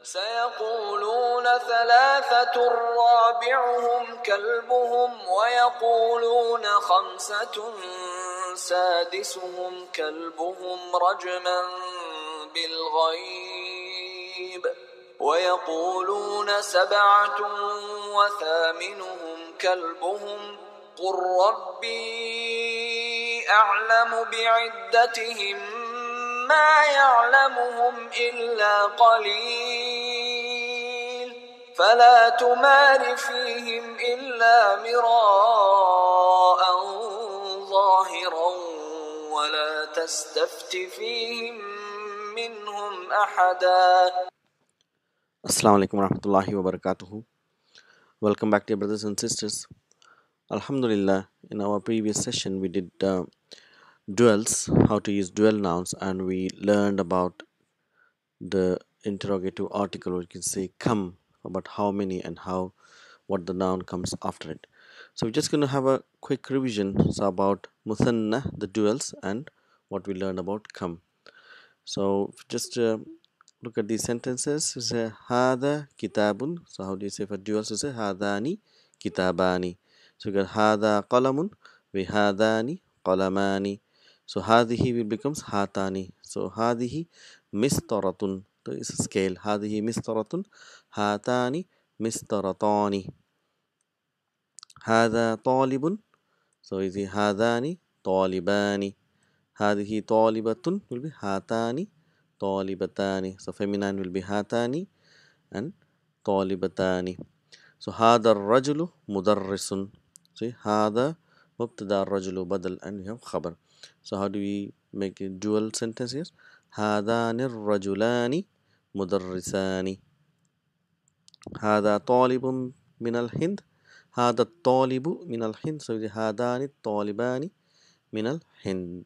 سيقولون ثلاثة رابعهم كلبهم ويقولون خمسة سادسهم كلبهم رجما بالغيب ويقولون سبعة وثامنهم كلبهم قل ربي أعلم بعدتهم ما يعلمهم إلا قليل فلا تمار فيهم إلا مراء ظاهرا ولا تستفت فيهم منهم أحدا. Assalamu alaikum warahmatullahi wabarakatuh. Welcome back, dear brothers and sisters. Alhamdulillah, in our previous session we did duals, how to use dual nouns, and we learned about the interrogative article, or you can say come, about how many and how, what the noun comes after it. So we're just going to have a quick revision about muthanna, the duals, and what we learned about come. So just look at these sentences. You say hada kitabun. So how do you say for duals? You say hadani kitabani. So you got hada qalamun, we hadani qalamani. So hadihi will becomes hatani. So hadihi mistaratun. So it's a scale. Hadihi mistaratun, hatani mistaratani. Hada talibun. So is it hadani talibani. هذه طالبة will be هاتان طالبتان. So feminine will be هاتان and طالبتان. So هذا الرجل مدرس. See هذا مبتدا الرجل بدل and we have خبر. So how do we make a dual sentence here? هذان الرجلان مدرسان. هذا طالب من الهند. هذا الطالب من الهند. So هذان الطالبان من الهند.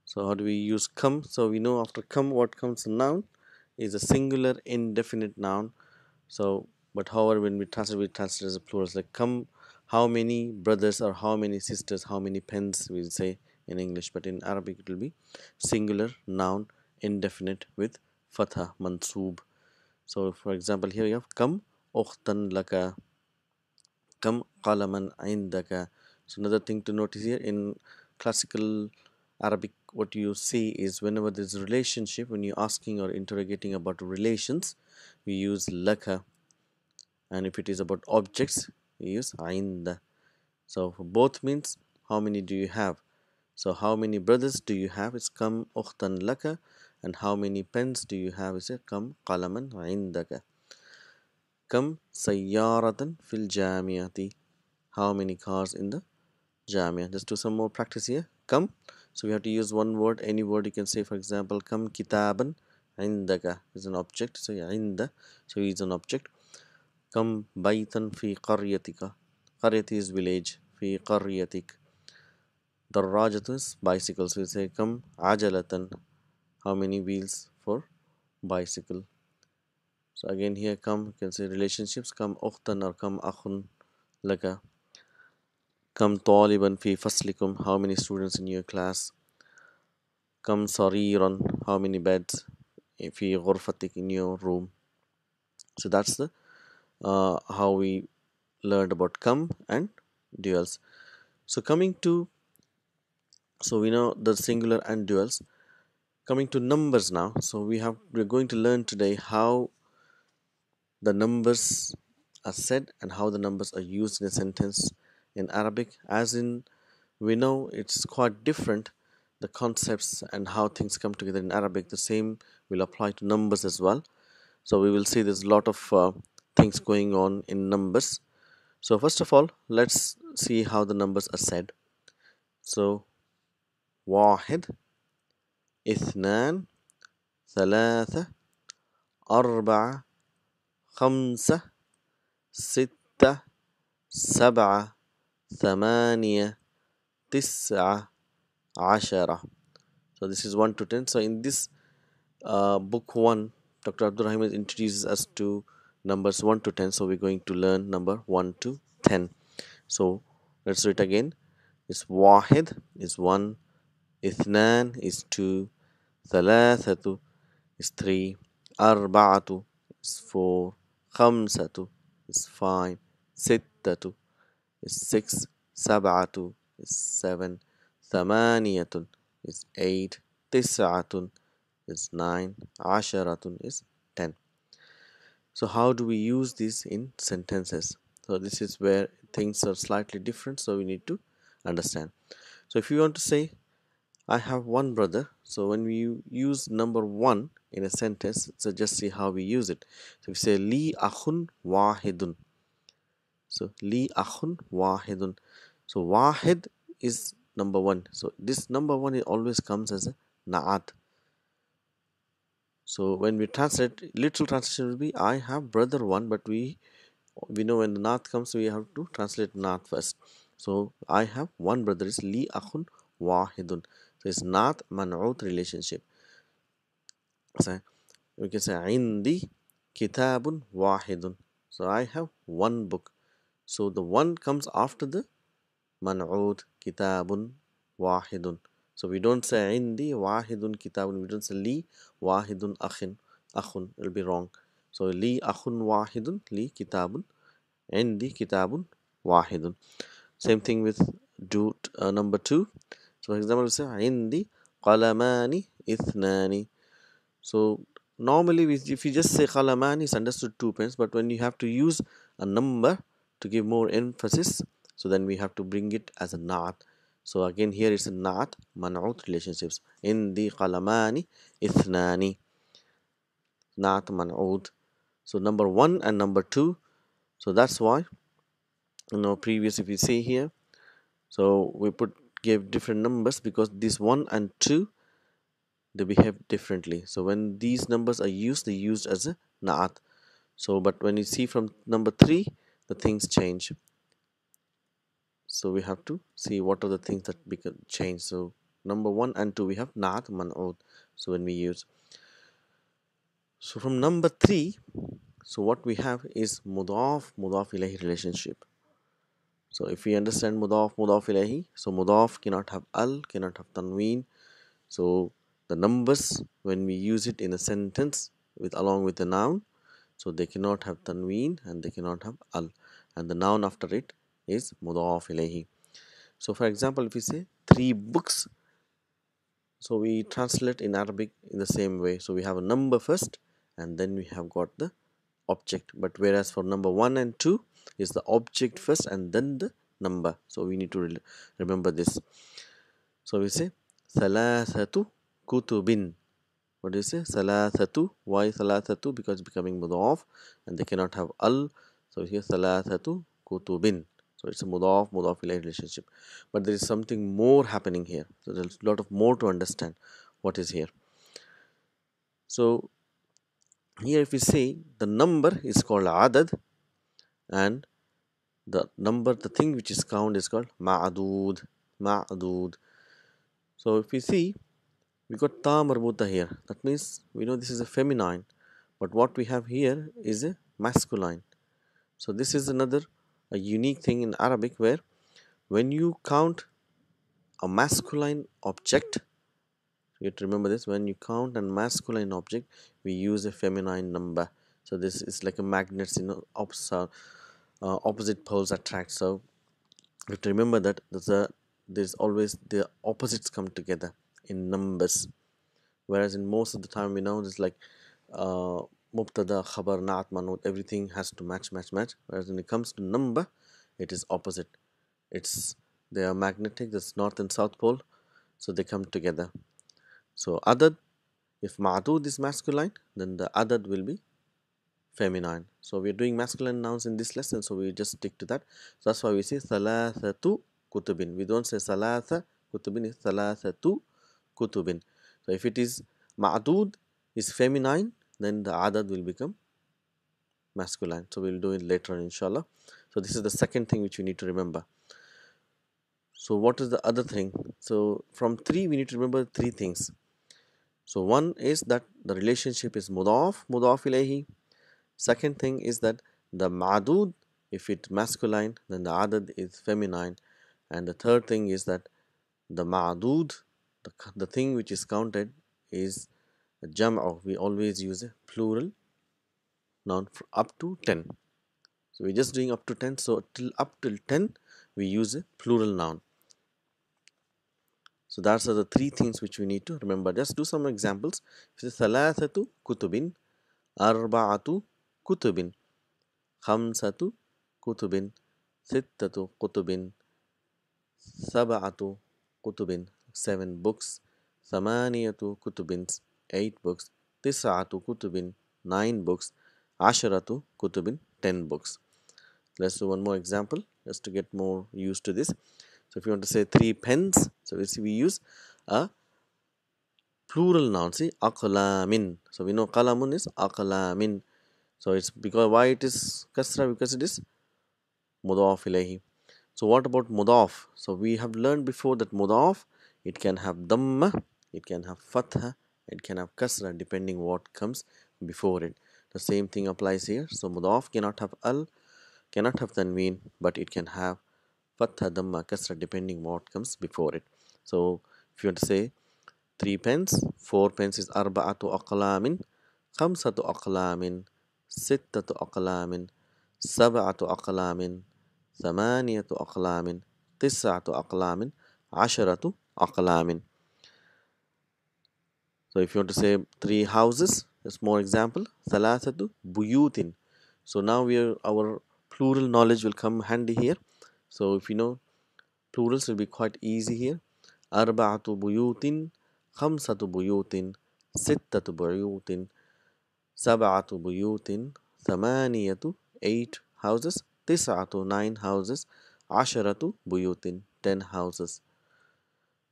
So how do we use come? So we know after come what comes a noun is a singular indefinite noun. So but however when we translate as a plural, like come, how many brothers or how many sisters, how many pens we say in English, but in Arabic it will be singular noun indefinite with fatha mansoob. So for example here you have come ukhtan laka, come qalaman indaka. So another thing to notice here in classical Arabic, what you see is whenever there's a relationship, when you're asking or interrogating about relations, we use laka, and if it is about objects, we use ainda. So for both means how many do you have? So how many brothers do you have? It's kam ukhtan laka, and how many pens do you have? Is it kam qalaman indaka. Kam sayyaratan fil jamiati. How many cars in the jamia? Just do some more practice here. Come. So we have to use one word, any word you can say. For example, come kitaban indaka is an object. So yeah, inda. So he is an object. Come baitan fi qaryatika. Qaryati is village. Fi qaryatik. Darrajatu is bicycle. So we say come ajalatan. How many wheels for bicycle? So again here come, you can say relationships. Come ukhtan or come akhun laka. Come taliban fi faslikum. How many students in your class? Come sariran. How many beds fi ghurfatik in your room? So that's the how we learned about come and duals. So coming to, so we know the singular and duals. Coming to numbers now. So we're going to learn today how the numbers are said and how the numbers are used in a sentence in Arabic. As in, we know it's quite different, the concepts and how things come together in Arabic. The same will apply to numbers as well. So we will see there's a lot of things going on in numbers. So first of all, let's see how the numbers are said. So واحد اثنان ثلاثة أربعة خمسة ستة سبعة ثمانية تسعة عشرة. So this is 1 to 10. So in this book 1, Dr. Abdul Rahim introduces us to numbers 1 to 10. So we're going to learn number 1 to 10. So let's do it again. It's واحد is 1, اثنان is 2, ثلاثة is 3, Arba'atu is 4. Khamsatu is 5. Sittatu is 6. Sab'atu is 7. Thamaniyatun is 8. Tis'atun is 9. Asharatun is 10. So how do we use this in sentences? So this is where things are slightly different, so we need to understand. So if you want to say I have one brother, so when we use number one in a sentence, so just see how we use it. So we say li akhun wahidun. So li akhun wahidun. So wahid is number one. So this number one, it always comes as a naat. So when we translate, literal translation will be I have brother one, but we know when the naat comes, we have to translate naat first. So I have one brother is li akhun wahidun. So it's naat man'ut relationship. So we can say indi kitabun wahidun. So I have one book. So the one comes after the man'ut kitabun wahidun. So we don't say indi wahidun kitabun. We don't say li wahidun akhun. It'll be wrong. So li akhun wahidun li kitabun. Indi kitabun wahidun. Same thing with number two. So for example, we say indi qalamani ithnani. So normally if you just say qalamani, it's understood 2 pens, but when you have to use a number to give more emphasis, so then we have to bring it as a naat. So again here it's a naat man'ut relationships. Indi qalamani ithnani. Naat man'ut. So number one and number two. So that's why previous if you see here, so we gave different numbers because this 1 and 2 they behave differently. So when these numbers are used, they used as a naat. So but when you see from number 3, the things change. So we have to see what are the things that become change. So number 1 and 2 we have naat man'ud. So when we use, so from number 3, so what we have is mudaf ilahi relationship. So if we understand mudaf ilahi, so mudaf cannot have al, cannot have tanween. So the numbers when we use it in a sentence with along with the noun, so they cannot have tanween and they cannot have al, and the noun after it is mudaf ilayhi. So for example, if we say 3 books, so we translate in Arabic in the same way. So we have a number first and then we have got the object, but whereas for number 1 and 2 is the object first and then the number. So we need to remember this. So we say thalathatu kutubin. What do you say? Thalathatu. Why thalathatu? Because it's becoming mudaf and they cannot have al. So here thalathatu kutubin. So it's a mudaf ilayhi relationship. But there is something more happening here. So there's a lot of more to understand what is here. So here if we say the number is called adad and the thing which is count is called ma'adud. So if we see, we got ta marbuta here. That means we know this is a feminine, but what we have here is a masculine. So this is a unique thing in Arabic where when you count a masculine object, you have to remember this, when you count a masculine object, we use a feminine number. So this is like a magnet, opposite poles attract. So you have to remember that there's always the opposites come together in numbers. Whereas in most of the time we know it's like mubtada, khabar, naat, manut, everything has to match. Whereas when it comes to number, it is opposite. They are magnetic, that's north and south pole, so they come together. So adad, if ma'dud is masculine, then the adad will be feminine. So we're doing masculine nouns in this lesson, so we just stick to that. So that's why we say thalathatu kutubin. We don't say thalatha kutubin, it's thalathatu kutubin. So if it is ma'dud is feminine, then the adad will become masculine. So we'll do it later inshallah. So this is the second thing which we need to remember. So what is the other thing? So from 3 we need to remember 3 things. So one is that the relationship is mudaf ilayhi. Second thing is that the ma'dud, if it's masculine, then the adad is feminine. And the third thing is that the ma'dud, the thing which is counted, is Jam'u, we always use a plural noun for up to 10. So we're just doing up to 10. So till up till 10, we use a plural noun. So that's the three things which we need to remember. Just do some examples. ثلاثة كتب, أربعة كتب, خمسة كتب, ستة كتب, سبعة كتب, 7 books, ثمانية كتب, 8 books, تسعة كتب, 9 books, عشرة كتب, 10 books. Let's do one more example just to get more used to this. So if you want to say 3 pens, so we use a plural noun. See, aqlamin. So we know qalamun is aqlamin. So it's because why it is kasra, because it is mudaf ilayhi. So what about mudaf? So we have learned before that mudaf, it can have dhamma, it can have fatha, it can have kasra depending what comes before it. The same thing applies here. So mudaf cannot have al, cannot have tanween, but it can have fatha, dhamma, kasra depending what comes before it. So if you want to say 3 pens, 4 pens is arba'atu aqlamin, khamsatu aqlamin, sittatu aqlamin, sab'atu aqlamin, thamaniyatu aqlamin, tis'atu aqlamin, asharatu aqlamin. So if you want to say 3 houses, just more example, thalathatu buyutin. So now our plural knowledge will come handy here. So if you know plurals will be quite easy here. Arba'atu buyutin, khamsatu buyutin, sittatu buyutin, sab'atu buyutin, thamaniyatu 8 houses, tis'atu 9 houses, asharatu buyutin 10 houses.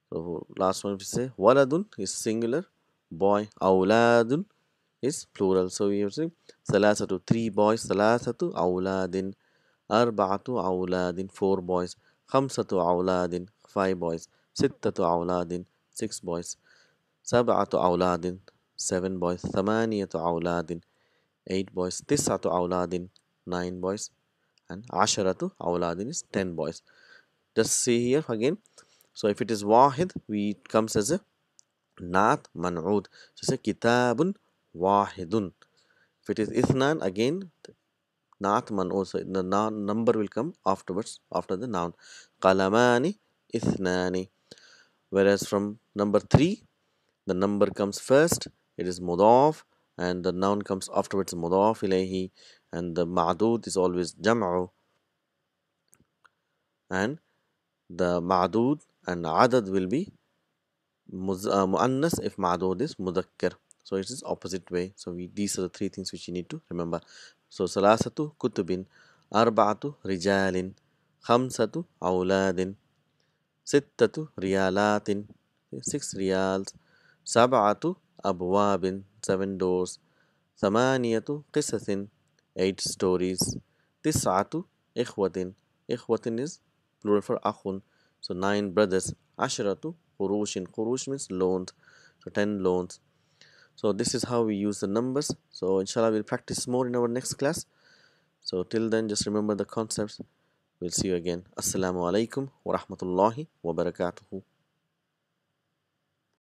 So last one we say waladun is singular, boy, awladun is plural. So we have saying salasatu 3 boys, salasatu awladin, arba'atu awladin 4 boys, khamsatu awladin 5 boys, sittatu awladin 6 boys, sab'atu awladin 7 boys, thamaniyatu awladin 8 boys, tis'atu awladin 9 boys, and asharatu awladin is 10 boys. Just see here again. So if it is wahid, it comes as a naat man'ud. So say kitabun wahidun. If it is ithnan, again naat man'ud. So the number will come afterwards, after the noun. Qalamani ithnani. Whereas from number 3, the number comes first, it is mudaf, and the noun comes afterwards, mudaf ilayhi, and the ma'dud is always jam'u, and the ma'dud and adad will be muannas if ma'dud is mudhakkar. So it is opposite way. So these are the 3 things which you need to remember. So salasatu kutubin, arba'atu rijalin, khamsatu awladin, sittatu riyalatin, 6 riyals, sab'atu abwabin, 7 doors, thamaniyatu qisasin, 8 stories, tis'atu ikhwatin, ikhwatin is plural for akhun, so 9 brothers, ashratu qurushin, qurush means loans, so 10 loans. So this is how we use the numbers. So inshallah we'll practice more in our next class. So till then, just remember the concepts. We'll see you again. Assalamu alaikum wa rahmatullahi wa barakatuhu.